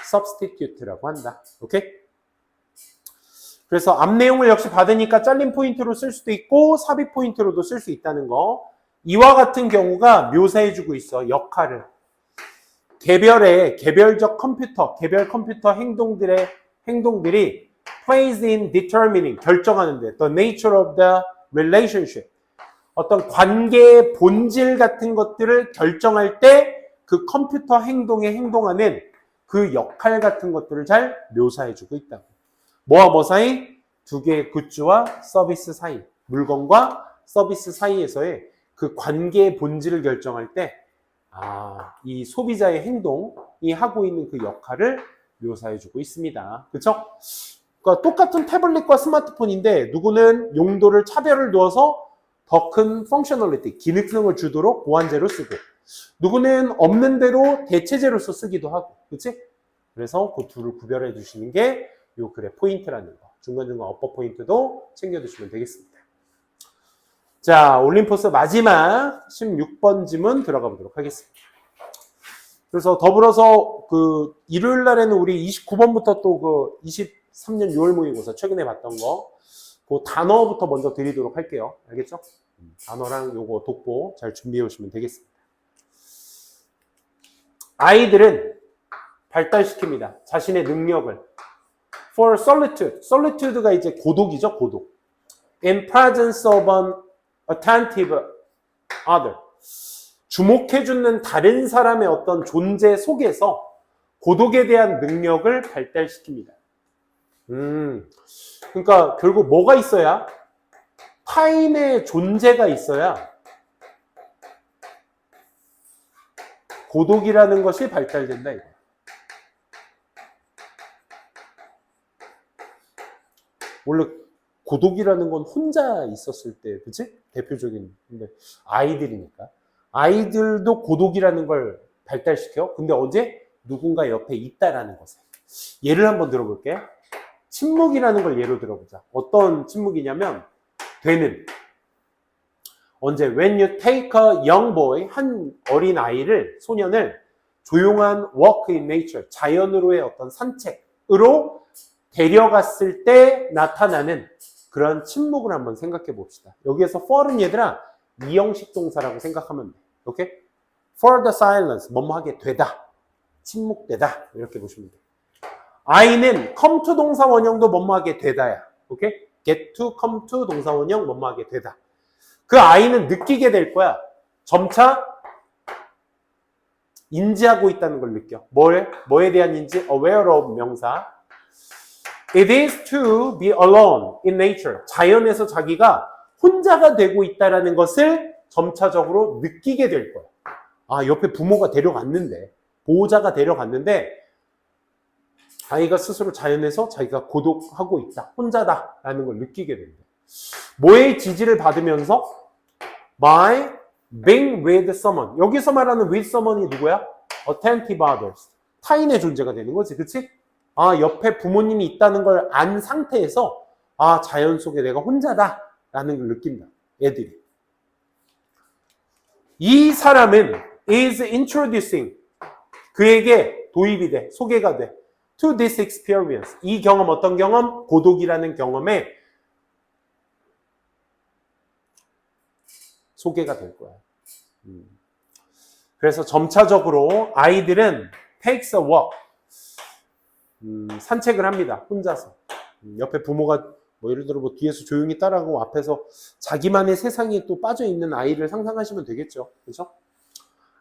substitute라고 한다. 오케이? 그래서 앞 내용을 역시 받으니까 잘린 포인트로 쓸 수도 있고 삽입 포인트로도 쓸 수 있다는 거. 이와 같은 경우가 묘사해주고 있어. 역할을. 개별적 컴퓨터, 개별 컴퓨터 행동들이 plays in determining, 결정하는데 the nature of the relationship. 어떤 관계의 본질 같은 것들을 결정할 때 그 컴퓨터 행동에 행동하는 그 역할 같은 것들을 잘 묘사해주고 있다고. 뭐와 뭐 사이? 두 개의 굿즈와 서비스 사이, 물건과 서비스 사이에서의 그 관계의 본질을 결정할 때 이 소비자의 행동이 하고 있는 그 역할을 묘사해주고 있습니다. 그쵸? 그러니까 똑같은 태블릿과 스마트폰인데 누구는 용도를 차별을 두어서 더 큰 펑셔널리티, 기능성을 주도록 보완제로 쓰고 누구는 없는 대로 대체제로서 쓰기도 하고, 그치? 그래서 그 둘을 구별해 주시는 게 요 글의 포인트라는 거. 중간중간 어퍼 포인트도 챙겨두시면 되겠습니다. 자, 올림포스 마지막 16번 지문 들어가 보도록 하겠습니다. 그래서 더불어서 그 일요일 날에는 우리 29번부터 또 그 23년 6월 모의고사 최근에 봤던 거, 그 단어부터 먼저 드리도록 할게요. 알겠죠? 단어랑 요거 독보 잘 준비해 오시면 되겠습니다. 아이들은 발달시킵니다. 자신의 능력을. For solitude. solitude가 이제 고독이죠, 고독. In presence of an attentive other. 주목해주는 다른 사람의 어떤 존재 속에서 고독에 대한 능력을 발달시킵니다. 그러니까 결국 뭐가 있어야? 타인의 존재가 있어야 고독이라는 것이 발달된다, 이거. 원래 고독이라는 건 혼자 있었을 때, 그치? 대표적인. 근데 아이들이니까. 아이들도 고독이라는 걸 발달시켜. 근데 언제? 누군가 옆에 있다라는 것을. 예를 한번 들어볼게. 침묵이라는 걸 예로 들어보자. 어떤 침묵이냐면, 되는. 언제? When you take a young boy, 한 어린 아이를, 소년을 조용한 walk in nature, 자연으로의 어떤 산책으로 데려갔을 때 나타나는 그런 침묵을 한번 생각해 봅시다. 여기에서 for는 얘들아, 이형식 동사라고 생각하면 돼. 오케이? For the silence, 뭐뭐 하게 되다. 침묵되다. 이렇게 보시면 돼. I는 come to 동사 원형도 뭐뭐 하게 되다야. 오케이? get to, come to 동사 원형 뭐뭐 하게 되다. 그 I는 느끼게 될 거야. 점차 인지하고 있다는 걸 느껴. 뭐에 대한 인지? aware of 명사. It is to be alone in nature. 자연에서 자기가 혼자가 되고 있다는 것을 점차적으로 느끼게 될 거야. 아, 옆에 부모가 데려갔는데, 보호자가 데려갔는데, 아이가 스스로 자연에서 자기가 고독하고 있다, 혼자다라는 걸 느끼게 된다. 뭐의 지지를 받으면서? By being with someone. 여기서 말하는 with someone이 누구야? Attentive others. 타인의 존재가 되는 거지, 그치? 아, 옆에 부모님이 있다는 걸 안 상태에서 아, 자연 속에 내가 혼자다라는 걸 느낀다. 애들이. 이 사람은 is introducing. 그에게 도입이 돼. 소개가 돼. To this experience. 이 경험 어떤 경험? 고독이라는 경험에 소개가 될 거야. 그래서 점차적으로 아이들은 takes a walk. 산책을 합니다. 혼자서. 옆에 부모가 뭐 예를 들어 뭐 뒤에서 조용히 따라가고 앞에서 자기만의 세상에 또 빠져 있는 아이를 상상하시면 되겠죠. 그렇죠?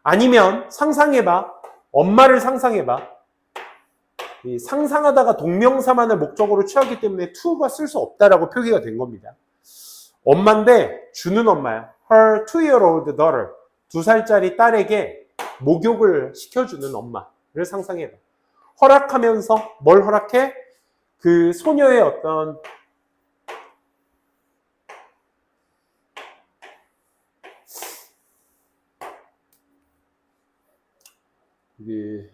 아니면 상상해봐. 엄마를 상상해봐. 이 상상하다가 동명사만을 목적으로 취하기 때문에 to가 쓸 수 없다라고 표기가 된 겁니다. 엄마인데 주는 엄마야. Her 2-year-old daughter. 2살짜리 딸에게 목욕을 시켜주는 엄마를 상상해봐. 허락하면서 뭘 허락해? 그 소녀의 어떤 여기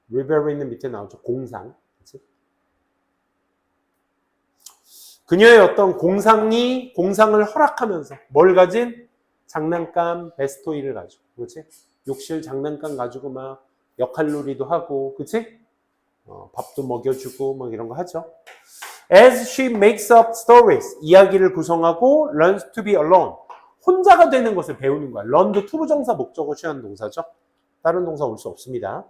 리베리는 밑에 나오죠. 공상. 그치? 그녀의 어떤 공상을 허락하면서 뭘 가진? 장난감, 베스토이를 가지고. 그렇지? 욕실 장난감 가지고 막 역할놀이도 하고, 그치? 밥도 먹여주고 뭐 이런 거 하죠. As she makes up stories, 이야기를 구성하고 learns to be alone, 혼자가 되는 것을 배우는 거야. learn도 투부정사 목적어 취하는 동사죠. 다른 동사 올 수 없습니다.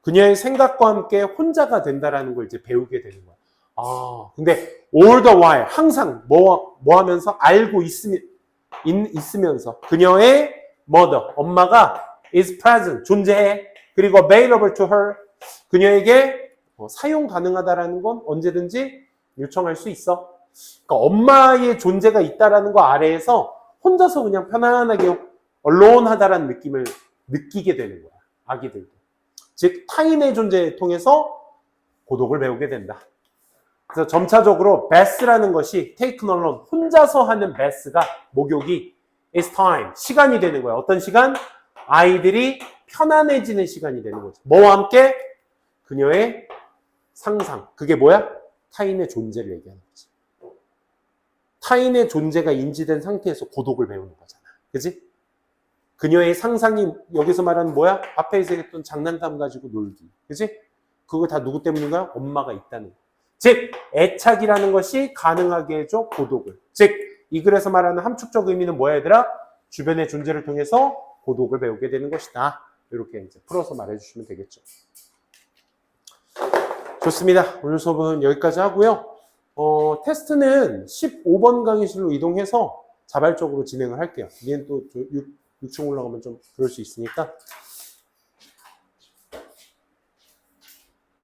그녀의 생각과 함께 혼자가 된다라는 걸 이제 배우게 되는 거야. 아, 근데 all the while, 항상 뭐 하면서 알고 있으면서 그녀의 mother, 엄마가 is present, 존재해. 그리고 available to her, 그녀에게 사용 가능하다라는 건 언제든지 요청할 수 있어. 그러니까 엄마의 존재가 있다라는 거 아래에서 혼자서 그냥 편안하게 alone-하다라는 느낌을 느끼게 되는 거야. 아기들도. 즉 타인의 존재를 통해서 고독을 배우게 된다. 그래서 점차적으로 Beth라는 것이 taken alone, 혼자서 하는 Beth가 목욕이 it's time, 시간이 되는 거야. 어떤 시간? 아이들이 편안해지는 시간이 되는 거죠. 뭐와 함께? 그녀의 상상. 그게 뭐야? 타인의 존재를 얘기하는 거지. 타인의 존재가 인지된 상태에서 고독을 배우는 거잖아. 그지? 그녀의 상상이 여기서 말하는 뭐야? 앞에서 했던 장난감 가지고 놀기. 그지? 그거 다 누구 때문인가요? 엄마가 있다는 거. 즉, 애착이라는 것이 가능하게 해줘 고독을. 즉, 이 글에서 말하는 함축적 의미는 뭐야 얘들아? 주변의 존재를 통해서 고독을 배우게 되는 것이다. 이렇게 이제 풀어서 말해주시면 되겠죠. 좋습니다. 오늘 수업은 여기까지 하고요. 테스트는 15번 강의실로 이동해서 자발적으로 진행을 할게요. 얘는 또 6층 올라가면 좀 그럴 수 있으니까